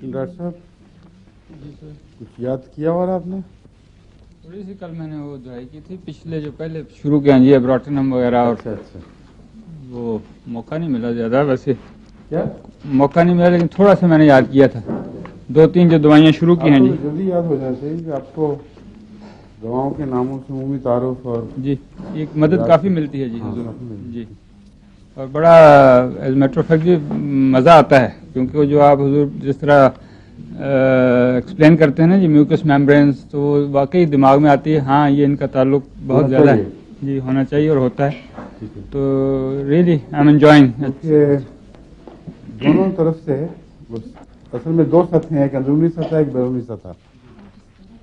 Doctor صاحب جی سر، کچھ یاد کیا اور آپ نے؟ تھوڑی سی کل میں نے وہ دعائی کی تھی، پچھلے جو پہلے شروع کیا جی ایبراٹنم وغیرہ، اور اچھا وہ موقع نہیں ملا زیادہ، ویسے کیا موقع نہیں ملا لیکن تھوڑا سا میں نے یاد کیا تھا، 2-3 جو دوائیاں شروع کی آپ ہیں کو جی. جلدی یاد ہو جانا چاہیے کہ آپ کو دواؤں کے ناموں سے عمومی تعارف اور جی ایک مدد کافی ملتی ہے جی ہاں، حضور. کافی ملتی جی اور بڑا ایز میٹر آف فیکٹ جی مزہ آتا ہے، کیونکہ وہ جو آپ حضور جس طرح ایکسپلین کرتے ہیں نا جی میوکس میمبرینس، تو وہ واقعی دماغ میں آتی ہے. ہاں یہ ان کا تعلق ہونا بہت زیادہ ہے چاہیے. جی، ہونا چاہیے اور ہوتا ہے. ٹھیک ہے. تو ریئلی آئی ایم انجوائنگ. کیونکہ دونوں طرف سے اصل میں 2 سطحیں ہیں، ایک اندرونی سطح ایک بیرونی سطح،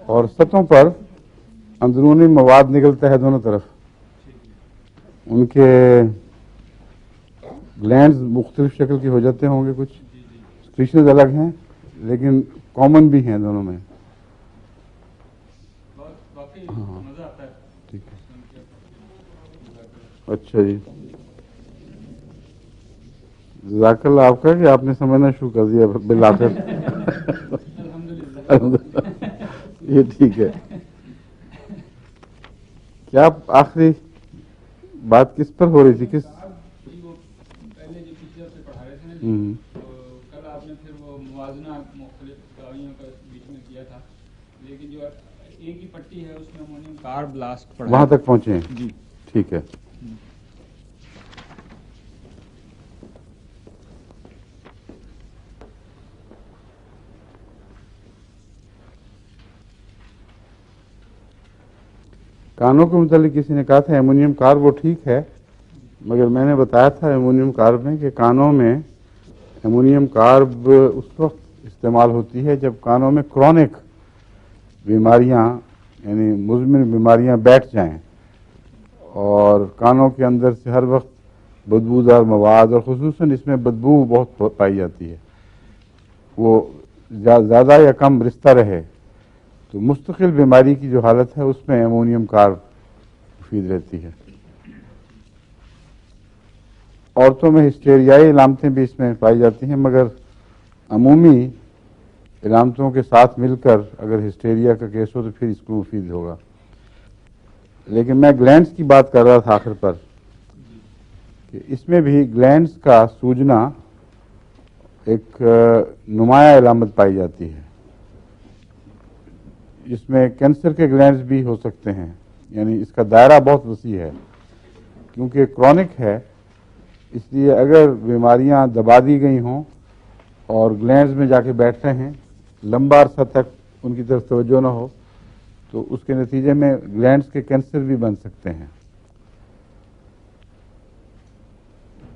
اور سطحوں پر اندرونی مواد نکلتا ہے دونوں طرف. ان کے گلینڈز مختلف شکل کے ہو جاتے ہوں گے، کچھ اسپیشیز الگ ہیں لیکن کامن بھی ہیں دونوں میں. ہاں مزہ آتا ہے. ٹھیک ہے. اچھا جی، جزاک اللہ آپ کا کہ آپ نے سمجھنا شروع کر دیا بالآخر. یہ ٹھیک ہے. کیا آخری بات کس پر ہو رہی تھی؟ کس پہلے جو پچھلے ہفتے پڑھا رہے تھے نا، تو کل آپ نے پھر وہ موازنہ مختلف دوائیوں کا بیچ میں کیا تھا، لیکن جو ایک ہی پٹی ہے اس میں امونیم کارب لاسٹ پڑھا وہاں تک پہنچے ہیں. جی ٹھیک ہے. کانوں کے متعلق کسی نے کہا تھا ایمونیم کارب، وہ ٹھیک ہے، مگر میں نے بتایا تھا ایمونیم کارب میں کہ کانوں میں ایمونیم کارب اس وقت استعمال ہوتی ہے جب کانوں میں کرونک بیماریاں یعنی مزمن بیماریاں بیٹھ جائیں اور کانوں کے اندر سے ہر وقت بدبودار مواد، اور خصوصاً اس میں بدبو بہت پائی جاتی ہے، وہ زیادہ یا کم رشتہ رہے، تو مستقل بیماری کی جو حالت ہے اس میں ایمونیم کارب مفید رہتی ہے. عورتوں میں ہسٹیریائی علامتیں بھی اس میں پائی جاتی ہیں، مگر عمومی علامتوں کے ساتھ مل کر اگر ہسٹیریا کا کیس ہو تو پھر اس کو مفید ہوگا. لیکن میں گلینڈز کی بات کر رہا تھا آخر پر کہ اس میں بھی گلینڈز کا سوجنا ایک نمایاں علامت پائی جاتی ہے. اس میں کینسر کے گلینڈز بھی ہو سکتے ہیں، یعنی اس کا دائرہ بہت وسیع ہے کیونکہ کرونک ہے. اس لیے اگر بیماریاں دبا دی گئی ہوں اور گلینڈز میں جا کے بیٹھتے ہیں، لمبا عرصہ تک ان کی طرف توجہ نہ ہو، تو اس کے نتیجے میں گلینڈز کے کینسر بھی بن سکتے ہیں.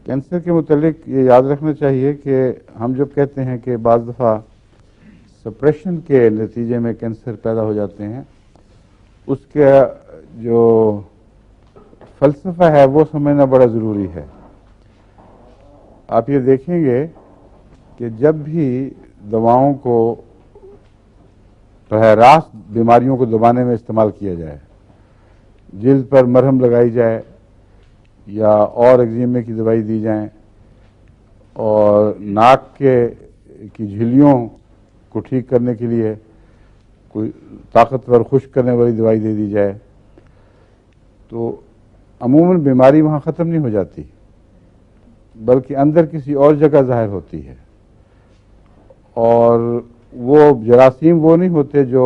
کینسر کے متعلق یہ یاد رکھنا چاہیے کہ ہم جب کہتے ہیں کہ بعض دفعہ سپریشن کے نتیجے میں کینسر پیدا ہو جاتے ہیں، اس کا جو فلسفہ ہے وہ سمجھنا بڑا ضروری ہے. آپ یہ دیکھیں گے کہ جب بھی دواؤں کو براہ راست بیماریوں کو دبانے میں استعمال کیا جائے، جلد پر مرہم لگائی جائے یا اور ایگزیمے کی دوائی دی جائیں اور ناک کی جھلیوں کو ٹھیک کرنے کے لیے کوئی طاقتور خشک کرنے والی دوائی دے دی جائے، تو عموماً بیماری وہاں ختم نہیں ہو جاتی بلکہ اندر کسی اور جگہ ظاہر ہوتی ہے. اور وہ جراثیم وہ نہیں ہوتے جو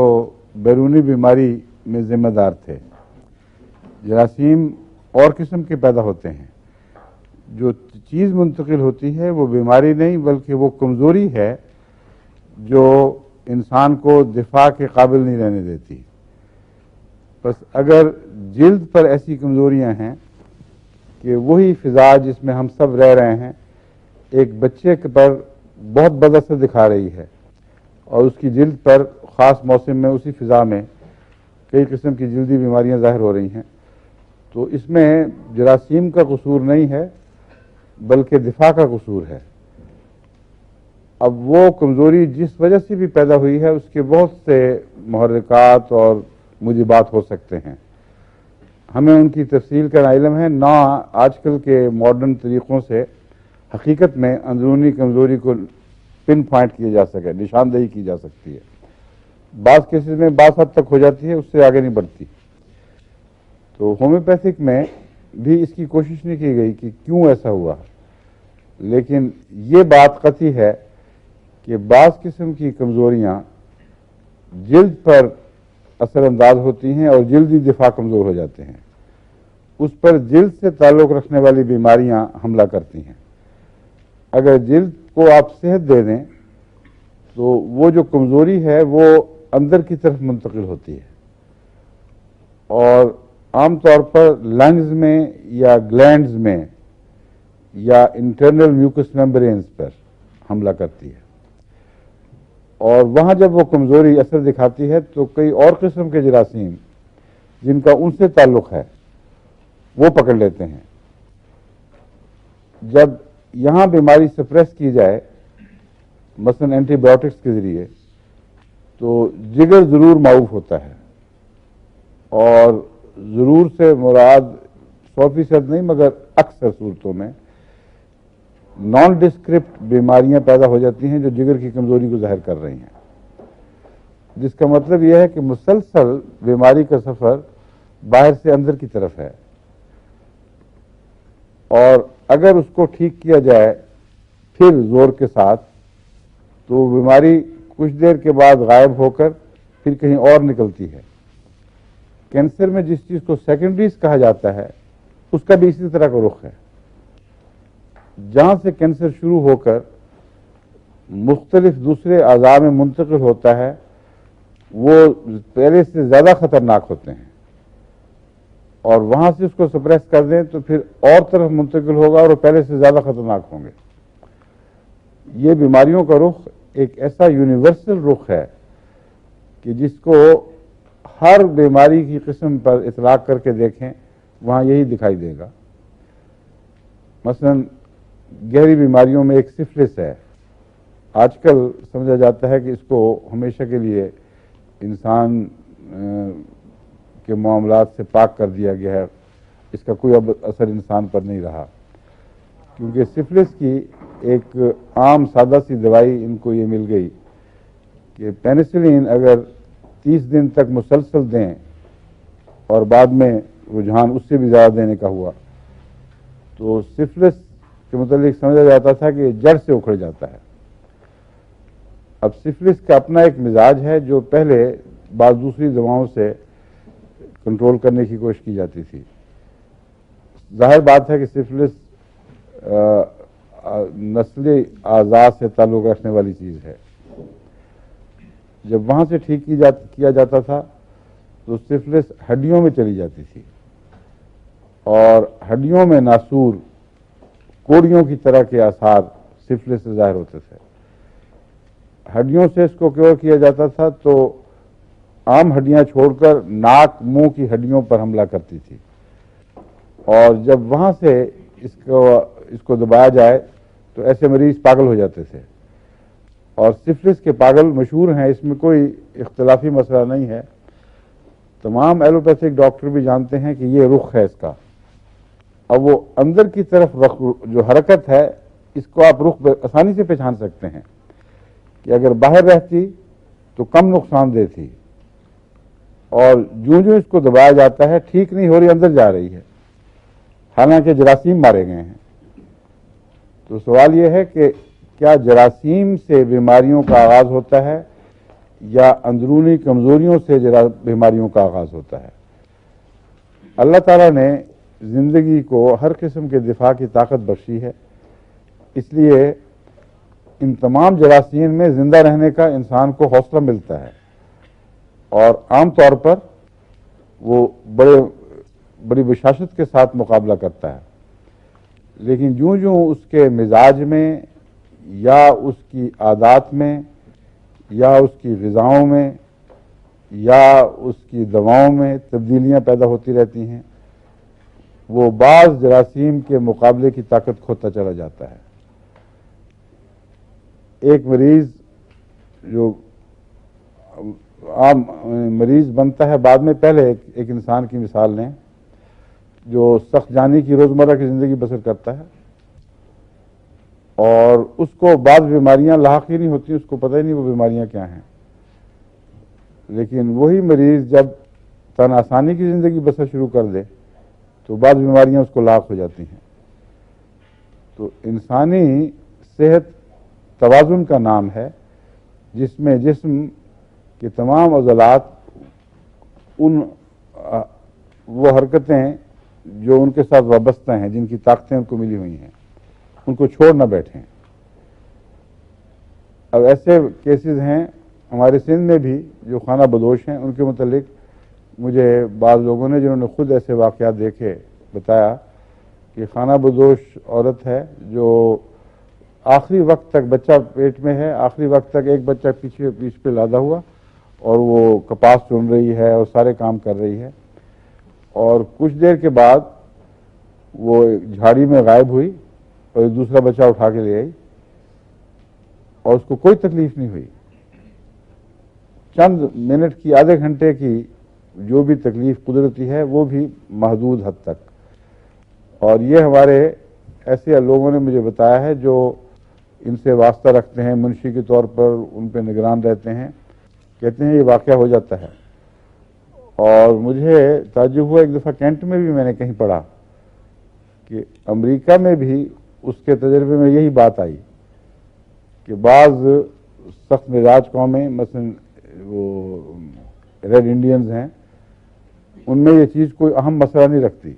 بیرونی بیماری میں ذمہ دار تھے. جراثیم اور قسم کے پیدا ہوتے ہیں. جو چیز منتقل ہوتی ہے وہ بیماری نہیں بلکہ وہ کمزوری ہے جو انسان کو دفاع کے قابل نہیں رہنے دیتی. بس اگر جلد پر ایسی کمزوریاں ہیں کہ وہی فضا جس میں ہم سب رہ رہے ہیں ایک بچے پر بہت بد اثر دکھا رہی ہے اور اس کی جلد پر خاص موسم میں اسی فضا میں کئی قسم کی جلدی بیماریاں ظاہر ہو رہی ہیں، تو اس میں جراثیم کا قصور نہیں ہے بلکہ دفاع کا قصور ہے. اب وہ کمزوری جس وجہ سے بھی پیدا ہوئی ہے اس کے بہت سے محرکات اور موجبات ہو سکتے ہیں. ہمیں ان کی تفصیل کا علم ہے نہ آج کل کے ماڈرن طریقوں سے حقیقت میں اندرونی کمزوری کو پن پوائنٹ کیا جا سکے، نشاندہی کی جا سکتی ہے. بعض کیسز میں بعض حد تک ہو جاتی ہے، اس سے آگے نہیں بڑھتی. تو ہومیوپیتھک میں بھی اس کی کوشش نہیں کی گئی کہ کیوں ایسا ہوا، لیکن یہ بات قطعی ہے کہ بعض قسم کی کمزوریاں جلد پر اثر انداز ہوتی ہیں اور جلدی دفاع کمزور ہو جاتے ہیں. اس پر جلد سے تعلق رکھنے والی بیماریاں حملہ کرتی ہیں. اگر جلد کو آپ صحت دے دیں تو وہ جو کمزوری ہے وہ اندر کی طرف منتقل ہوتی ہے، اور عام طور پر لنگز میں یا گلینڈز میں یا انٹرنل میوکس میمبرینز پر حملہ کرتی ہے. اور وہاں جب وہ کمزوری اثر دکھاتی ہے تو کئی اور قسم کے جراثیم جن کا ان سے تعلق ہے وہ پکڑ لیتے ہیں. جب یہاں بیماری سپریس کی جائے مثلا اینٹی بایوٹکس کے ذریعے تو جگر ضرور معاف ہوتا ہے، اور ضرور سے مراد 100% نہیں مگر اکثر صورتوں میں نان ڈسکرپٹ بیماریاں پیدا ہو جاتی ہیں جو جگر کی کمزوری کو ظاہر کر رہی ہیں، جس کا مطلب یہ ہے کہ مسلسل بیماری کا سفر باہر سے اندر کی طرف ہے، اور اگر اس کو ٹھیک کیا جائے پھر زور کے ساتھ تو بیماری کچھ دیر کے بعد غائب ہو کر پھر کہیں اور نکلتی ہے. کینسر میں جس چیز کو سیکنڈریز کہا جاتا ہے اس کا بھی اسی طرح کا رخ ہے. جہاں سے کینسر شروع ہو کر مختلف دوسرے اعضاء میں منتقل ہوتا ہے وہ پہلے سے زیادہ خطرناک ہوتے ہیں، اور وہاں سے اس کو سپریس کر دیں تو پھر اور طرف منتقل ہوگا اور وہ پہلے سے زیادہ خطرناک ہوں گے. یہ بیماریوں کا رخ ایک ایسا یونیورسل رخ ہے کہ جس کو ہر بیماری کی قسم پر اطلاق کر کے دیکھیں وہاں یہی دکھائی دے گا. مثلا گہری بیماریوں میں ایک سفلس ہے. آج کل سمجھا جاتا ہے کہ اس کو ہمیشہ کے لیے انسان کے معاملات سے پاک کر دیا گیا ہے، اس کا کوئی اب اثر انسان پر نہیں رہا، کیونکہ سفلس کی ایک عام سادہ سی دوائی ان کو یہ مل گئی کہ پینسلین اگر 30 دن تک مسلسل دیں اور بعد میں رجحان اس سے بھی زیادہ دینے کا ہوا تو سفلس کے متعلق سمجھا جاتا تھا کہ جڑ سے اکھڑ جاتا ہے. اب سفلس کا اپنا ایک مزاج ہے جو پہلے بعض دوسری دواؤں سے کنٹرول کرنے کی کوشش کی جاتی تھی. ظاہر بات ہے کہ سفلس نسلی اعضاء سے تعلق رکھنے والی چیز ہے. جب وہاں سے ٹھیک کیا جاتا تھا تو سفلس ہڈیوں میں چلی جاتی تھی اور ہڈیوں میں ناسور کوڑیوں کی طرح کے آثار سفلس سے ظاہر ہوتے تھے. ہڈیوں سے اس کو کیور کیا جاتا تھا تو عام ہڈیاں چھوڑ کر ناک منہ کی ہڈیوں پر حملہ کرتی تھی، اور جب وہاں سے اس کو دبایا جائے تو ایسے مریض پاگل ہو جاتے تھے. اور سفلس کے پاگل مشہور ہیں، اس میں کوئی اختلافی مسئلہ نہیں ہے. تمام ایلوپیتھک ڈاکٹر بھی جانتے ہیں کہ یہ رخ ہے اس کا. اب وہ اندر کی طرف جو حرکت ہے اس کو آپ رخ آسانی سے پہچان سکتے ہیں کہ اگر باہر رہتی تو کم نقصان دہ تھی، اور جو اس کو دبایا جاتا ہے ٹھیک نہیں ہو رہی، اندر جا رہی ہے، حالانکہ جراثیم مارے گئے ہیں. تو سوال یہ ہے کہ کیا جراثیم سے بیماریوں کا آغاز ہوتا ہے یا اندرونی کمزوریوں سے بیماریوں کا آغاز ہوتا ہے؟ اللہ تعالیٰ نے زندگی کو ہر قسم کے دفاع کی طاقت بخشی ہے، اس لیے ان تمام جراثیم میں زندہ رہنے کا انسان کو حوصلہ ملتا ہے، اور عام طور پر وہ بڑی بشاشت کے ساتھ مقابلہ کرتا ہے. لیکن جو اس کے مزاج میں یا اس کی عادات میں یا اس کی غذاؤں میں یا اس کی دواؤں میں تبدیلیاں پیدا ہوتی رہتی ہیں، وہ بعض جراثیم کے مقابلے کی طاقت کھوتا چلا جاتا ہے. ایک مریض جو عام مریض بنتا ہے بعد میں، پہلے ایک انسان کی مثال لیں جو سخت جانی کی روزمرہ کی زندگی بسر کرتا ہے. اور اس کو بعض بیماریاں لاحق ہی نہیں ہوتی، اس کو پتہ ہی نہیں وہ بیماریاں کیا ہیں، لیکن وہی مریض جب تن آسانی کی زندگی بسر شروع کر دے تو بعض بیماریاں اس کو لاحق ہو جاتی ہیں۔ تو انسانی صحت توازن کا نام ہے، جس میں جسم کے تمام عضلات وہ حرکتیں جو ان کے ساتھ وابستہ ہیں، جن کی طاقتیں ان کو ملی ہوئی ہیں، ان کو چھوڑ نہ بیٹھیں۔ اب ایسے کیسز ہیں ہمارے سندھ میں بھی جو خانہ بدوش ہیں، ان کے متعلق مجھے بعض لوگوں نے جنہوں نے خود ایسے واقعات دیکھے بتایا کہ خانہ بدوش عورت ہے جو آخری وقت تک بچہ پیٹ میں ہے، آخری وقت تک ایک بچہ پیچھے پہ لادا ہوا، اور وہ کپاس چن رہی ہے اور سارے کام کر رہی ہے، اور کچھ دیر کے بعد وہ جھاڑی میں غائب ہوئی اور ایک دوسرا بچہ اٹھا کے لے آئی، اور اس کو کوئی تکلیف نہیں ہوئی۔ چند منٹ کی، آدھے گھنٹے کی جو بھی تکلیف قدرتی ہے وہ بھی محدود حد تک، اور یہ ہمارے ایسے لوگوں نے مجھے بتایا ہے جو ان سے واسطہ رکھتے ہیں، منشی کے طور پر ان پہ نگران رہتے ہیں، کہتے ہیں یہ واقعہ ہو جاتا ہے۔ اور مجھے تعجب ہوا، ایک دفعہ کینٹ میں بھی میں نے کہیں پڑھا کہ امریکہ میں بھی اس کے تجربے میں یہی بات آئی کہ بعض سخت مزاج قومیں، مثلا وہ ریڈ انڈینز ہیں، ان میں یہ چیز کوئی اہم مسئلہ نہیں رکھتی۔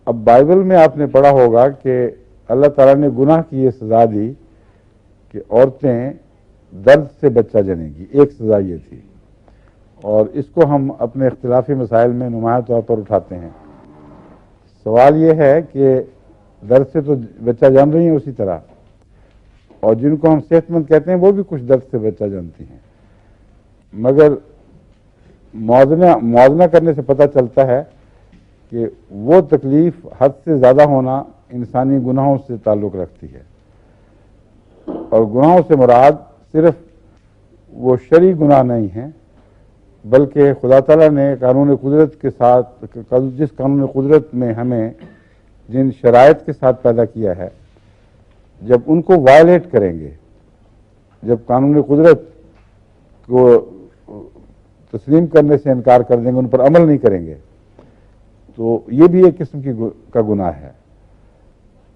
اب بائبل میں آپ نے پڑھا ہوگا کہ اللہ تعالیٰ نے گناہ کی یہ سزا دی کہ عورتیں درد سے بچہ جنیں گی، ایک سزا یہ تھی، اور اس کو ہم اپنے اختلافی مسائل میں نمایاں طور پر اٹھاتے ہیں۔ سوال یہ ہے کہ درد سے تو بچہ جن رہی ہیں اسی طرح، اور جن کو ہم صحت مند کہتے ہیں وہ بھی کچھ درد سے بچہ جنتی ہیں، مگر موازنہ کرنے سے پتہ چلتا ہے کہ وہ تکلیف حد سے زیادہ ہونا انسانی گناہوں سے تعلق رکھتی ہے، اور گناہوں سے مراد صرف وہ شرعی گناہ نہیں ہیں، بلکہ خدا تعالیٰ نے قانون قدرت کے ساتھ، جس قانون قدرت میں ہمیں جن شرائط کے ساتھ پیدا کیا ہے، جب ان کو وائلیٹ کریں گے، جب قانون قدرت کو تسلیم کرنے سے انکار کر دیں گے، ان پر عمل نہیں کریں گے، تو یہ بھی ایک قسم کا گناہ ہے۔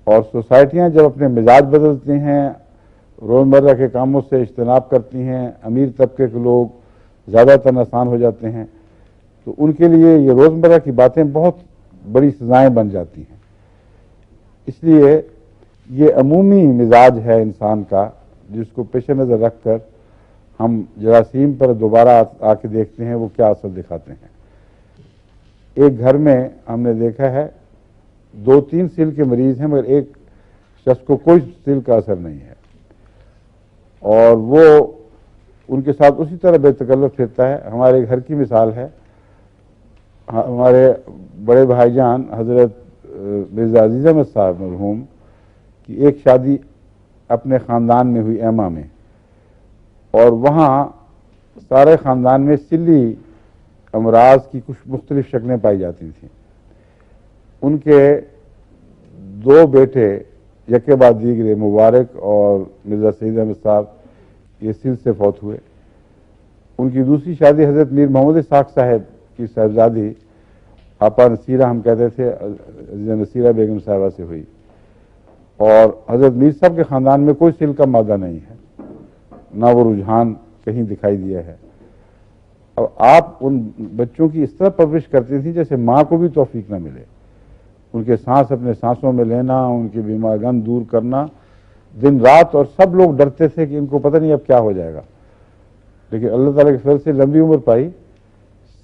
اور سوسائٹیاں جب اپنے مزاج بدلتی ہیں، روزمرہ کے کاموں سے اجتناب کرتی ہیں، امیر طبقے کے لوگ زیادہ تر آسان ہو جاتے ہیں، تو ان کے لیے یہ روزمرہ کی باتیں بہت بڑی سزائیں بن جاتی ہیں۔ اس لیے یہ عمومی مزاج ہے انسان کا، جس کو پیش نظر رکھ کر ہم جراثیم پر دوبارہ آ کے دیکھتے ہیں وہ کیا اثر دکھاتے ہیں۔ ایک گھر میں ہم نے دیکھا ہے 2-3 سیل کے مریض ہیں، مگر ایک شخص کو کوئی سیل کا اثر نہیں ہے، اور وہ ان کے ساتھ اسی طرح بے تکلف پھرتا ہے۔ ہمارے گھر کی مثال ہے، ہمارے بڑے بھائی جان حضرت مرزا عزیز احمد صاحب مرحوم کی ایک شادی اپنے خاندان میں ہوئی ایما میں، اور وہاں سارے خاندان میں سلی امراض کی کچھ مختلف شکلیں پائی جاتی تھیں۔ ان کے 2 بیٹے یکے بعد دیگرے، مبارک اور مرزا سعید احمد صاحب، یہ سل سے فوت ہوئے۔ ان کی دوسری شادی حضرت میر محمد اسحاق صاحب کی صاحبزادی آپا نصیرہ، ہم کہتے تھے عزیزہ نصیرہ بیگم صاحبہ سے ہوئی، اور حضرت میر صاحب کے خاندان میں کوئی سل کا مادہ نہیں ہے، نہ وہ رجحان کہیں دکھائی دیا ہے۔ اب آپ ان بچوں کی اس طرح پرورش کرتی تھی جیسے ماں کو بھی توفیق نہ ملے، ان کے سانس اپنے سانسوں میں لینا، ان کی بیماریاں دور کرنا دن رات، اور سب لوگ ڈرتے تھے کہ ان کو پتہ نہیں اب کیا ہو جائے گا، لیکن اللہ تعالیٰ کے فضل سے لمبی عمر پائی۔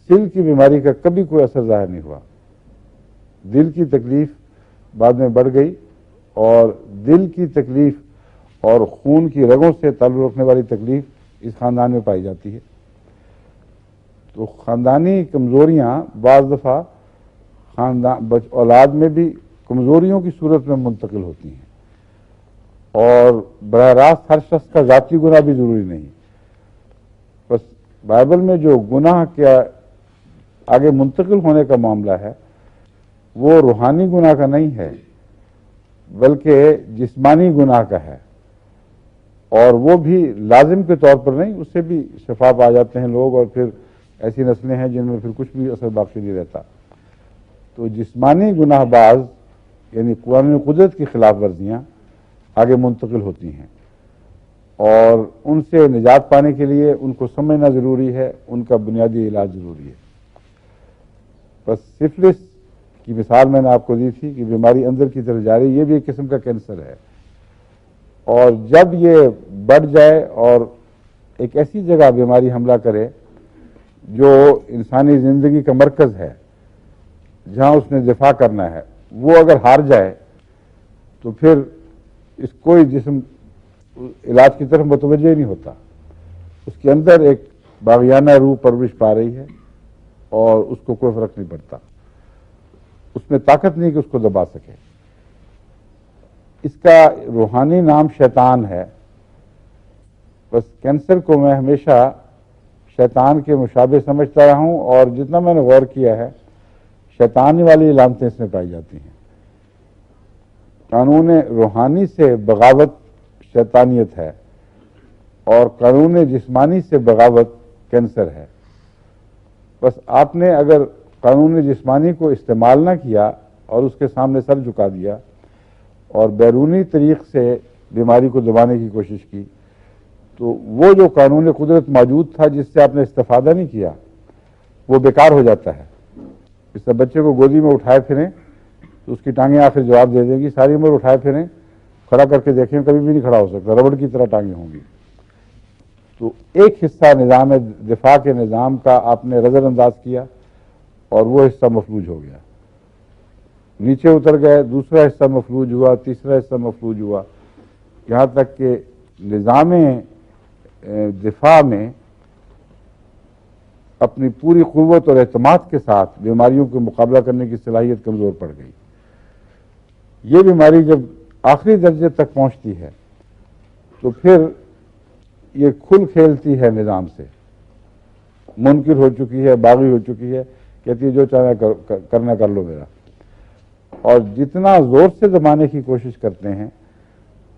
سل کی بیماری کا کبھی کوئی اثر ظاہر نہیں ہوا۔ دل کی تکلیف بعد میں بڑھ گئی، اور دل کی تکلیف اور خون کی رگوں سے تعلق رکھنے والی تکلیف اس خاندان میں پائی جاتی ہے۔ تو خاندانی کمزوریاں بعض دفعہ اولاد میں بھی کمزوریوں کی صورت میں منتقل ہوتی ہیں، اور براہ راست ہر شخص کا ذاتی گناہ بھی ضروری نہیں۔ بس بائبل میں جو گناہ کے آگے منتقل ہونے کا معاملہ ہے وہ روحانی گناہ کا نہیں ہے، بلکہ جسمانی گناہ کا ہے، اور وہ بھی لازم کے طور پر نہیں، اس سے بھی شفا پا جاتے ہیں لوگ، اور پھر ایسی نسلیں ہیں جن میں پھر کچھ بھی اثر باقی نہیں رہتا۔ تو جسمانی گناہ باز یعنی قانون قدرت کی خلاف ورزیاں آگے منتقل ہوتی ہیں، اور ان سے نجات پانے کے لیے ان کو سمجھنا ضروری ہے، ان کا بنیادی علاج ضروری ہے۔ بس سفلس کی مثال میں نے آپ کو دی تھی کہ بیماری اندر کی طرف جا رہی، یہ بھی ایک قسم کا کینسر ہے، اور جب یہ بڑھ جائے اور ایک ایسی جگہ بیماری حملہ کرے جو انسانی زندگی کا مرکز ہے، جہاں اس نے دفاع کرنا ہے، وہ اگر ہار جائے تو پھر اس کوئی جسم علاج کی طرف متوجہ ہی نہیں ہوتا۔ اس کے اندر ایک باغیانہ روح پرورش پا رہی ہے اور اس کو کوئی فرق نہیں پڑتا، اس میں طاقت نہیں کہ اس کو دبا سکے۔ اس کا روحانی نام شیطان ہے۔ بس کینسر کو میں ہمیشہ شیطان کے مشابہ سمجھتا رہا ہوں، اور جتنا میں نے غور کیا ہے شیطانی والی علامتیں اس میں پائی جاتی ہیں۔ قانون روحانی سے بغاوت شیطانیت ہے، اور قانون جسمانی سے بغاوت کینسر ہے۔ بس آپ نے اگر قانون جسمانی کو استعمال نہ کیا اور اس کے سامنے سر جھکا دیا اور بیرونی طریق سے بیماری کو دبانے کی کوشش کی، تو وہ جو قانون قدرت موجود تھا جس سے آپ نے استفادہ نہیں کیا، وہ بیکار ہو جاتا ہے۔ اس طرح بچے کو گودی میں اٹھائے پھریں تو اس کی ٹانگیں آخر جواب دے دیں گی، ساری عمر اٹھائے پھریں، کھڑا کر کے دیکھیں کبھی بھی نہیں کھڑا ہو سکتا، ربڑ کی طرح ٹانگیں ہوں گی۔ تو ایک حصہ نظام دفاع کے نظام کا آپ نے نظر انداز کیا اور وہ حصہ مفلوج ہو گیا، نیچے اتر گئے، دوسرا حصہ مفلوج ہوا، تیسرا حصہ مفلوج ہوا، یہاں تک کہ نظام دفاع میں اپنی پوری قوت اور اعتماد کے ساتھ بیماریوں کا مقابلہ کرنے کی صلاحیت کمزور پڑ گئی۔ یہ بیماری جب آخری درجے تک پہنچتی ہے تو پھر یہ کھل کھیلتی ہے نظام سے، منکر ہو چکی ہے، باغی ہو چکی ہے، کہتی ہے جو چاہے کرنا کر لو میرا، اور جتنا زور سے دبانے کی کوشش کرتے ہیں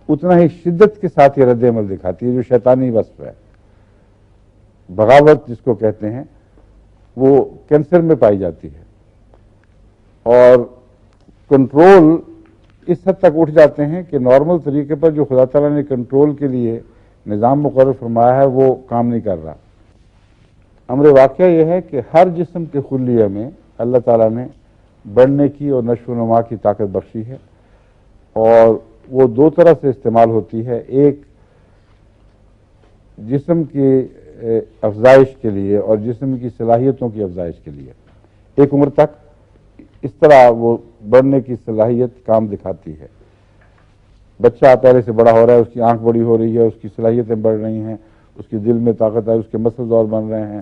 اتنا ہی شدت کے ساتھ یہ رد عمل دکھاتی ہے، جو شیطانی وصف ہے۔ بغاوت جس کو کہتے ہیں وہ کینسر میں پائی جاتی ہے، اور کنٹرول اس حد تک اٹھ جاتے ہیں کہ نارمل طریقے پر جو خدا تعالیٰ نے کنٹرول کے لیے نظام مقرر فرمایا ہے وہ کام نہیں کر رہا۔ امر واقعہ یہ ہے کہ ہر جسم کے خلیہ میں اللہ تعالیٰ نے بڑھنے کی اور نشو و نما کی طاقت بخشی ہے، اور وہ دو طرح سے استعمال ہوتی ہے، ایک جسم کی افزائش کے لیے اور جسم کی صلاحیتوں کی افزائش کے لیے۔ ایک عمر تک اس طرح وہ بڑھنے کی صلاحیت کام دکھاتی ہے۔ بچہ پہلے سے بڑا ہو رہا ہے، اس کی آنکھ بڑی ہو رہی ہے، اس کی صلاحیتیں بڑھ رہی ہیں، اس کے دل میں طاقت ہے، اس کے مسلز اور بن رہے ہیں،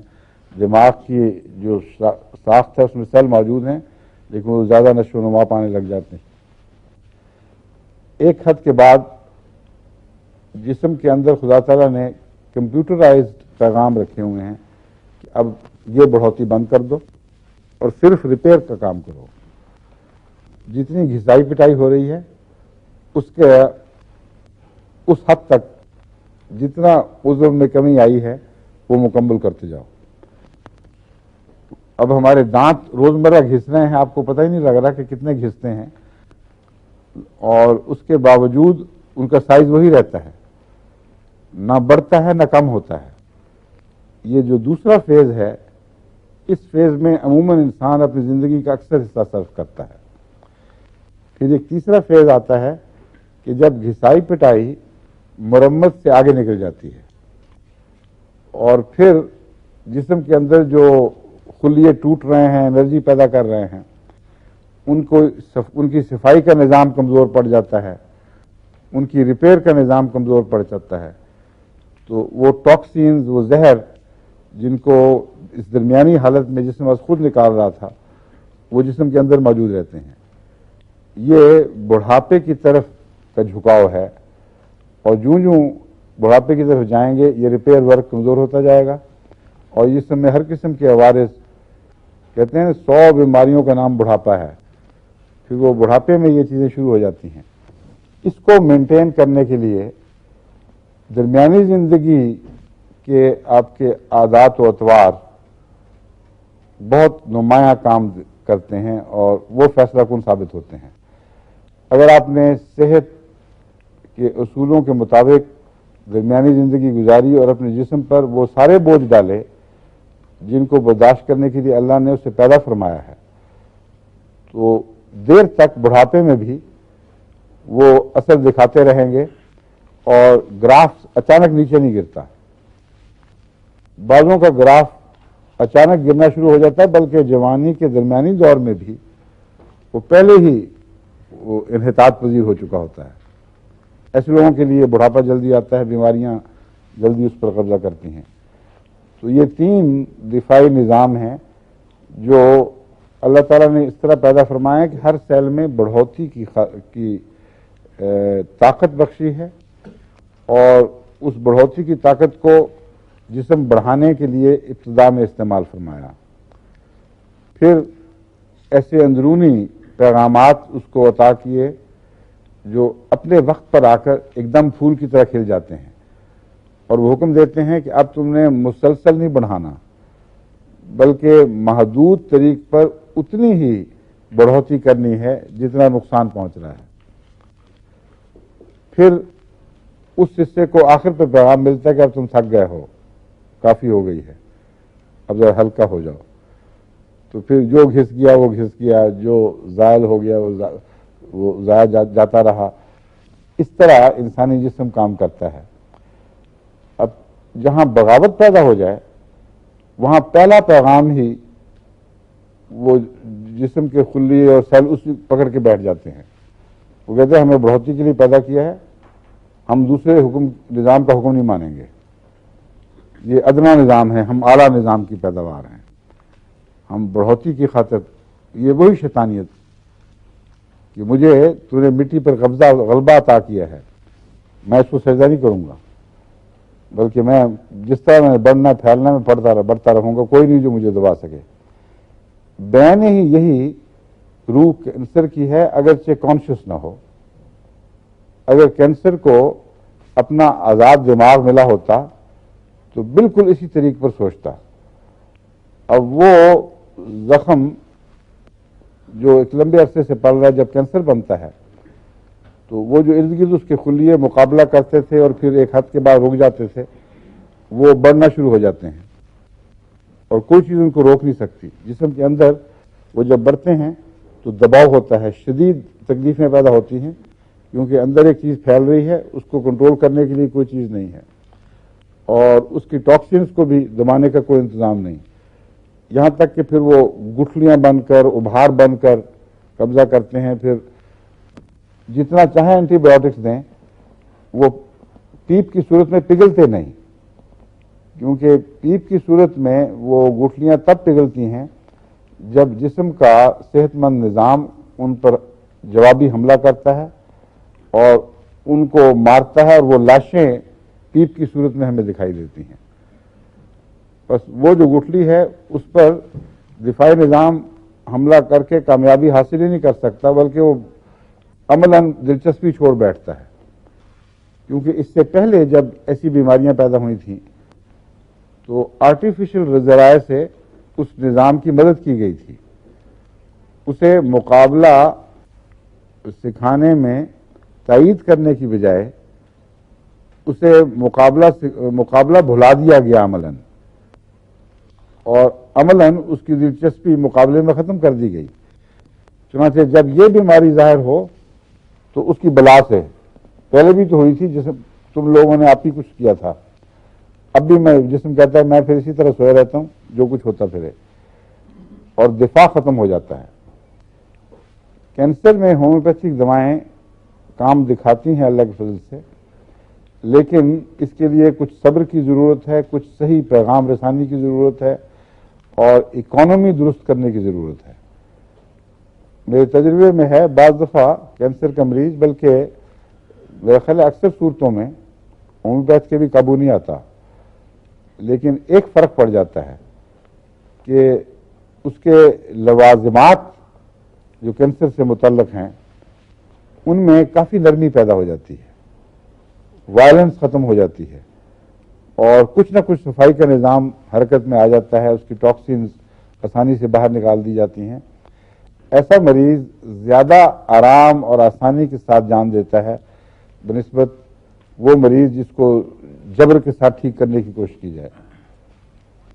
دماغ کی جو ساخت ہے اس میں سیل موجود ہیں لیکن وہ زیادہ نشو و نما پانے لگ جاتے ہیں۔ ایک حد کے بعد جسم کے اندر خدا تعالیٰ نے کمپیوٹرائزڈ پیغام رکھے ہوئے ہیں کہ اب یہ بڑھوتی بند کر دو اور صرف ریپیئر کا کام کرو۔ جتنی گھسائی پٹائی ہو رہی ہے اس حد تک جتنا عضو میں کمی آئی ہے وہ مکمل کرتے جاؤ۔ اب ہمارے دانت روزمرہ گھس رہے ہیں، آپ کو پتہ ہی نہیں لگ رہا کہ کتنے گھستے ہیں، اور اس کے باوجود ان کا سائز وہی رہتا ہے، نہ بڑھتا ہے نہ کم ہوتا ہے۔ یہ جو دوسرا فیز ہے، اس فیز میں عموماً انسان اپنی زندگی کا اکثر حصہ صرف کرتا ہے۔ پھر ایک تیسرا فیز آتا ہے کہ جب گھسائی پٹائی مرمت سے آگے نکل جاتی ہے، اور پھر جسم کے اندر جو خلیے ٹوٹ رہے ہیں، انرجی پیدا کر رہے ہیں، ان کی صفائی کا نظام کمزور پڑ جاتا ہے، ان کی ریپیئر کا نظام کمزور پڑ جاتا ہے، تو وہ ٹاکسینز، وہ زہر جن کو اس درمیانی حالت میں جسم از خود نکال رہا تھا، وہ جسم کے اندر موجود رہتے ہیں۔ یہ بڑھاپے کی طرف کا جھکاؤ ہے، اور جوں بڑھاپے کی طرف جائیں گے یہ ریپیئر ورک کمزور ہوتا جائے گا، اور جسم میں ہر قسم کے عوارض، کہتے ہیں 100 بیماریوں کا نام بڑھاپا ہے، پھر وہ بڑھاپے میں یہ چیزیں شروع ہو جاتی ہیں۔ اس کو مینٹین کرنے کے لیے درمیانی زندگی کے آپ کے عادات و اطوار بہت نمایاں کام کرتے ہیں اور وہ فیصلہ کن ثابت ہوتے ہیں. اگر آپ نے صحت کے اصولوں کے مطابق درمیانی زندگی گزاری اور اپنے جسم پر وہ سارے بوجھ ڈالے جن کو برداشت کرنے کے لیے اللہ نے اسے پیدا فرمایا ہے، تو دیر تک بڑھاپے میں بھی وہ اثر دکھاتے رہیں گے اور گراف اچانک نیچے نہیں گرتا. بعضوں کا گراف اچانک گرنا شروع ہو جاتا ہے، بلکہ جوانی کے درمیانی دور میں بھی وہ پہلے ہی وہ انحطاط پذیر ہو چکا ہوتا ہے. ایسے لوگوں کے لیے بڑھاپا جلدی آتا ہے، بیماریاں جلدی اس پر قبضہ کرتی ہیں. تو یہ 3 دفاعی نظام ہیں جو اللہ تعالیٰ نے اس طرح پیدا فرمایا کہ ہر سیل میں بڑھوتی کی طاقت بخشی ہے اور اس بڑھوتی کی طاقت کو جسم بڑھانے کے لیے ابتدا میں استعمال فرمایا. پھر ایسے اندرونی پیغامات اس کو عطا کیے جو اپنے وقت پر آ کر ایک دم پھول کی طرح کھل جاتے ہیں اور وہ حکم دیتے ہیں کہ اب تم نے مسلسل نہیں بڑھانا بلکہ محدود طریق پر اتنی ہی بڑھوتی کرنی ہے جتنا نقصان پہنچ رہا ہے. پھر اس حصے کو آخر پہ پیغام ملتا ہے کہ اب تم تھک گئے ہو، کافی ہو گئی ہے، اب ذرا ہلکا ہو جاؤ. تو پھر جو گھس گیا وہ گھس گیا، جو زائل ہو گیا وہ ضائع جاتا رہا. اس طرح انسانی جسم کام کرتا ہے. اب جہاں بغاوت پیدا ہو جائے وہاں پہلا پیغام ہی وہ جسم کے خلیے اور سیل اس پکڑ کے بیٹھ جاتے ہیں. وہ کہتے ہیں ہمیں بڑھوتی کے لیے پیدا کیا ہے، ہم دوسرے نظام کا حکم نہیں مانیں گے. یہ ادنا نظام ہے، ہم اعلیٰ نظام کی پیداوار ہیں، ہم بڑھوتی کی خاطر. یہ وہی شیطانیت کہ مجھے تو نے مٹی پر غلبہ عطا کیا ہے، میں اس کو سجدہ نہیں کروں گا بلکہ میں جس طرح میں نے بڑھنا پھیلنا میں بڑھتا رہوں گا، کوئی نہیں جو مجھے دبا سکے. بین ہی یہی روح کینسر کی ہے، اگرچہ کانشیس نہ ہو. اگر کینسر کو اپنا آزاد دماغ ملا ہوتا تو بالکل اسی طریقے پر سوچتا. اب وہ زخم جو ایک لمبے عرصے سے پل رہا ہے، جب کینسر بنتا ہے تو وہ جو ارد گرد اس کے خلیے مقابلہ کرتے تھے اور پھر ایک حد کے بعد رک جاتے تھے، وہ بڑھنا شروع ہو جاتے ہیں اور کوئی چیز ان کو روک نہیں سکتی. جسم کے اندر وہ جب بڑھتے ہیں تو دباؤ ہوتا ہے، شدید تکلیفیں پیدا ہوتی ہیں کیونکہ اندر ایک چیز پھیل رہی ہے، اس کو کنٹرول کرنے کے لیے کوئی چیز نہیں ہے اور اس کی ٹاکسنز کو بھی دبانے کا کوئی انتظام نہیں. یہاں تک کہ پھر وہ گٹھلیاں بن کر ابھار بن کر قبضہ کرتے ہیں. پھر جتنا چاہیں اینٹی بایوٹکس دیں وہ پیپ کی صورت میں پگھلتے نہیں، کیونکہ پیپ کی صورت میں وہ گٹھلیاں تب پگھلتی ہیں جب جسم کا صحت مند نظام ان پر جوابی حملہ کرتا ہے اور ان کو مارتا ہے اور وہ لاشیں پیپ کی صورت میں ہمیں دکھائی دیتی ہیں. بس وہ جو گٹھلی ہے اس پر دفاعی نظام حملہ کر کے کامیابی حاصل ہی نہیں کر سکتا بلکہ وہ عملاً دلچسپی چھوڑ بیٹھتا ہے. کیونکہ اس سے پہلے جب ایسی بیماریاں پیدا ہوئی تھیں تو آرٹیفیشل ذرائع سے اس نظام کی مدد کی گئی تھی. اسے مقابلہ سکھانے میں تائید کرنے کی بجائے اسے مقابلہ بھلا دیا گیا عملاً، اور عملاً اس کی دلچسپی مقابلے میں ختم کر دی گئی. چنانچہ جب یہ بیماری ظاہر ہو تو اس کی بلا سے پہلے بھی تو ہوئی تھی، جسے تم لوگوں نے آپ ہی کچھ کیا تھا. اب بھی میں جسم کہتا ہے میں پھر اسی طرح سویا رہتا ہوں، جو کچھ ہوتا پھرے، اور دفاع ختم ہو جاتا ہے. کینسر میں ہومیوپیتھک دوائیں کام دکھاتی ہیں اللہ کے فضل سے، لیکن اس کے لیے کچھ صبر کی ضرورت ہے، کچھ صحیح پیغام رسانی کی ضرورت ہے اور اکانومی درست کرنے کی ضرورت ہے. میرے تجربے میں ہے بعض دفعہ کینسر کا مریض، بلکہ میرا خیال ہے اکثر صورتوں میں ہومیوپیتھ کے بھی قابو نہیں آتا، لیکن ایک فرق پڑ جاتا ہے کہ اس کے لوازمات جو کینسر سے متعلق ہیں ان میں کافی نرمی پیدا ہو جاتی ہے، وائلنس ختم ہو جاتی ہے، اور کچھ نہ کچھ صفائی کا نظام حرکت میں آ جاتا ہے، اس کی ٹاکسینز آسانی سے باہر نکال دی جاتی ہیں۔ ایسا مریض زیادہ آرام اور آسانی کے ساتھ جان دیتا ہے بنسبت وہ مریض جس کو جبر کے ساتھ ٹھیک کرنے کی کوشش کی جائے۔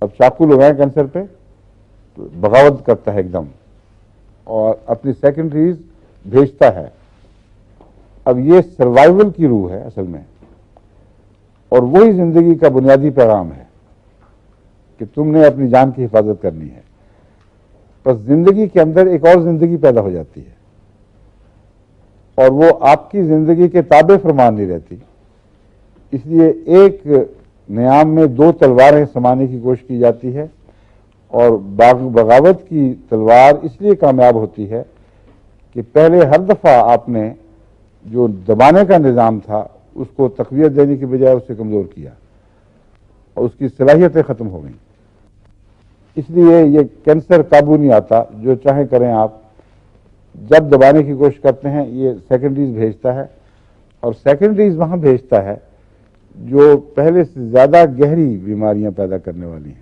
اب چاقو لگائیں کینسر پہ تو بغاوت کرتا ہے ایک دم اور اپنی سیکنڈریز بھیجتا ہے۔ اب یہ سروائیول کی روح ہے اصل میں، اور وہی زندگی کا بنیادی پیغام ہے کہ تم نے اپنی جان کی حفاظت کرنی ہے۔ بس زندگی کے اندر ایک اور زندگی پیدا ہو جاتی ہے، اور وہ آپ کی زندگی کے تابع فرمان نہیں رہتی۔ اس لیے ایک نیام میں دو تلواریں سمانے کی کوشش کی جاتی ہے، اور بغاوت کی تلوار اس لیے کامیاب ہوتی ہے کہ پہلے ہر دفعہ آپ نے جو دبانے کا نظام تھا اس کو تقویت دینے کی بجائے اسے کمزور کیا، اور اس کی صلاحیتیں ختم ہو گئیں۔ اس لیے یہ کینسر قابو نہیں آتا، جو چاہیں کریں آپ۔ جب دبانے کی کوشش کرتے ہیں یہ سیکنڈریز بھیجتا ہے، اور سیکنڈریز وہاں بھیجتا ہے جو پہلے سے زیادہ گہری بیماریاں پیدا کرنے والی ہیں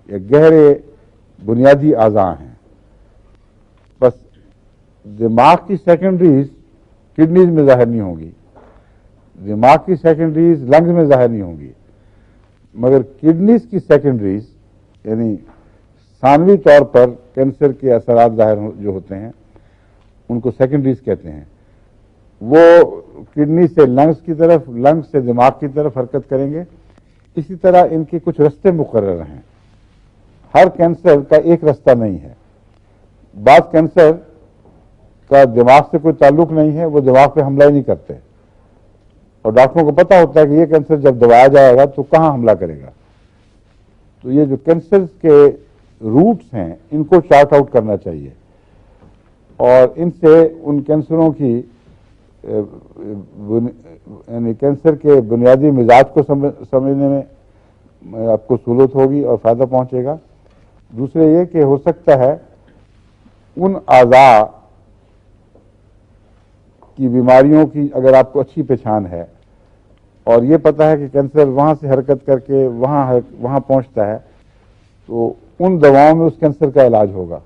یا گہرے بنیادی اعضاء ہیں۔ بس دماغ کی سیکنڈریز کڈنیز میں ظاہر نہیں ہوں گی، دماغ کی سیکنڈریز لنگز میں ظاہر نہیں ہوں گی، مگر کڈنیز کی سیکنڈریز یعنی ثانوی طور پر کینسر کے اثرات ظاہر جو ہوتے ہیں ان کو سیکنڈریز کہتے ہیں، وہ کڈنی سے لنگز کی طرف، لنگز سے دماغ کی طرف حرکت کریں گے۔ اسی طرح ان کے کچھ رستے مقرر ہیں، ہر کینسر کا ایک رستہ نہیں ہے۔ بعض کینسر کا دماغ سے کوئی تعلق نہیں ہے، وہ دماغ پہ حملہ ہی نہیں کرتے، اور ڈاکٹروں کو پتا ہوتا ہے کہ یہ کینسر جب دبایا جائے گا تو کہاں حملہ کرے گا۔ تو یہ جو کینسر کے روٹس ہیں ان کو چارٹ آؤٹ کرنا چاہیے، اور ان سے ان کینسروں کی یعنی کینسر کے بنیادی مزاج کو سمجھنے میں آپ کو سہولت ہوگی اور فائدہ پہنچے گا۔ دوسرے یہ کہ ہو سکتا ہے ان اعضاء کی بیماریوں کی اگر آپ کو اچھی پہچان ہے اور یہ پتا ہے کہ کینسر وہاں سے حرکت کر کے وہاں پہنچتا ہے، تو ان دواؤں میں اس کینسر کا علاج ہوگا۔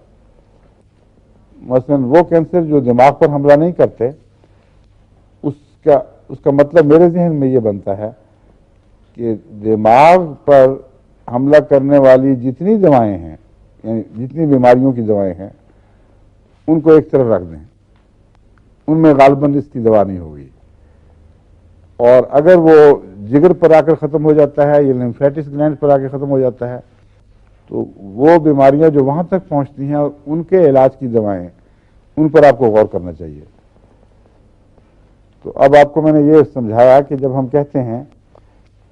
مثلا وہ کینسر جو دماغ پر حملہ نہیں کرتے، اس کا مطلب میرے ذہن میں یہ بنتا ہے کہ دماغ پر حملہ کرنے والی جتنی دوائیں ہیں، یعنی جتنی بیماریوں کی دوائیں ہیں، ان کو ایک طرف رکھ دیں، ان میں غالباً اس کی دوا نہیں ہوگی۔ اور اگر وہ جگر پر آ کر ختم ہو جاتا ہے یا لیمفیٹس گلینڈ پر آ کے ختم ہو جاتا ہے، تو وہ بیماریاں جو وہاں تک پہنچتی ہیں اور ان کے علاج کی دوائیں، ان پر آپ کو غور کرنا چاہیے۔ تو اب آپ کو میں نے یہ سمجھایا کہ جب ہم کہتے ہیں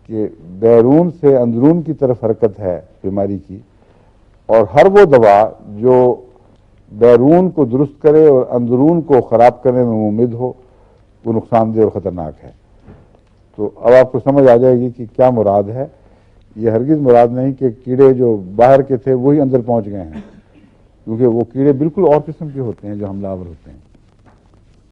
کہ بیرون سے اندرون کی طرف حرکت ہے بیماری کی، اور ہر وہ دوا جو بیرون کو درست کرے اور اندرون کو خراب کرنے میں ممد ہو، وہ نقصان دہ اور خطرناک ہے۔ تو اب آپ کو سمجھ آ جائے گی کہ کیا مراد ہے۔ یہ ہرگز مراد نہیں کہ کیڑے جو باہر کے تھے وہی اندر پہنچ گئے ہیں، کیونکہ وہ کیڑے بالکل اور قسم کے ہوتے ہیں جو حملہ آور ہوتے ہیں۔